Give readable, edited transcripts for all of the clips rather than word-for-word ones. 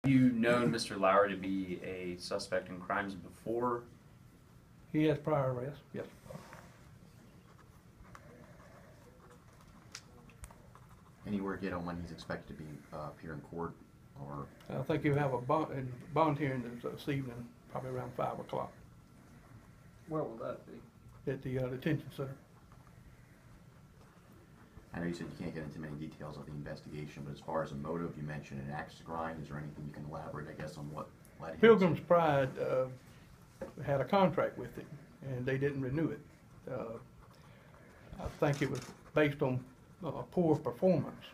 You known Mr. Lauer to be a suspect in crimes before? He has prior arrests, yes. Any word yet on when he's expected to be appear in court, or? I think he'll have a bond hearing this evening, probably around 5 o'clock. Where will that be? At the detention center. I know you said you can't get into many details of the investigation, but as far as a motive, you mentioned an axe to grind. Is there anything you can elaborate, I guess, on what led him Pilgrim's Pride had a contract with it, and they didn't renew it. I think it was based on poor performance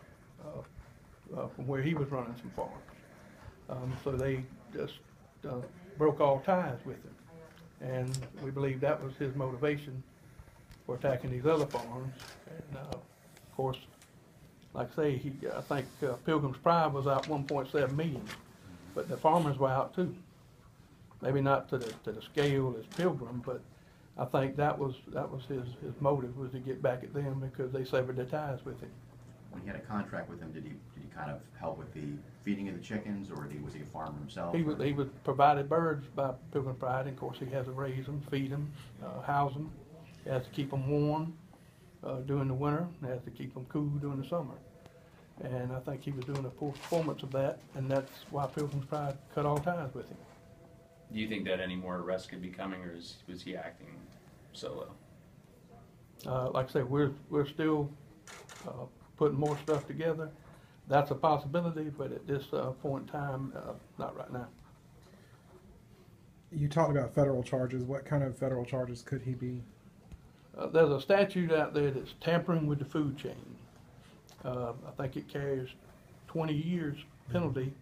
from where he was running some farms. So they just broke all ties with him. And we believe that was his motivation for attacking these other farms. And of course, like I say, I think Pilgrim's Pride was out 1.7 million, but the farmers were out too. Maybe not to the scale as Pilgrim, but I think that was his motive, was to get back at them because they severed their ties with him. When he had a contract with him, did he kind of help with the feeding of the chickens, or was he a farmer himself? He was provided birds by Pilgrim Pride, and of course he has to raise them, feed them, house them. He has to keep them warm during the winter, and has to keep them cool during the summer. And I think he was doing a poor performance of that, and that's why Pilgrim's Pride cut all ties with him. Do you think that any more arrests could be coming, or was he acting solo? Like I said, we're still putting more stuff together. That's a possibility, but at this point in time, not right now. You talked about federal charges. What kind of federal charges could he be? There's a statute out there that's tampering with the food chain. I think it carries 20 years penalty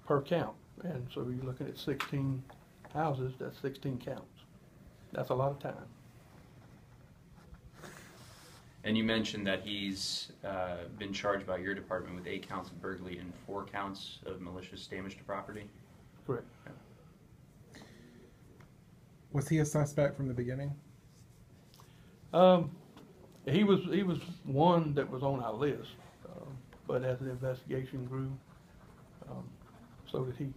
per count. And so you're looking at 16 houses, that's 16 counts. That's a lot of time. And you mentioned that he's been charged by your department with 8 counts of burglary and 4 counts of malicious damage to property? Correct. Yeah. Was he a suspect from the beginning? He was one that was on our list, but as the investigation grew, so did he.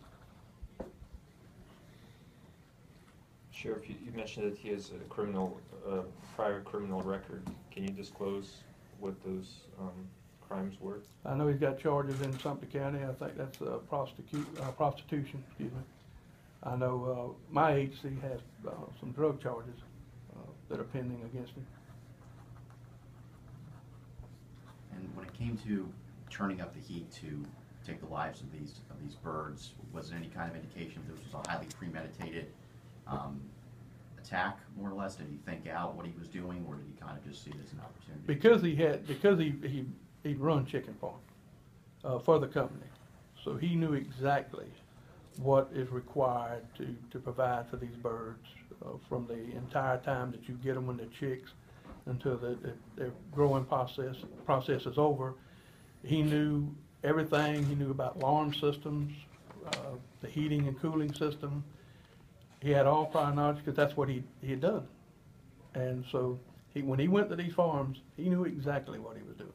Sheriff, you mentioned that he has a prior criminal record. Can you disclose what those crimes were? I know he's got charges in Sumter County. I think that's prostitution. Excuse me. I know my agency has some drug charges that are pending against him. And when it came to turning up the heat to take the lives of these birds, was there any kind of indication that this was a highly premeditated attack, more or less? Did he think out what he was doing, or did he kind of just see it as an opportunity? Because he'd run chicken farm for the company, so he knew exactly what is required to provide for these birds from the entire time that you get them when they're chicks until their growing process is over. He knew everything. He knew about alarm systems, the heating and cooling system. He had all prior knowledge because that's what he had done. And so when he went to these farms, he knew exactly what he was doing.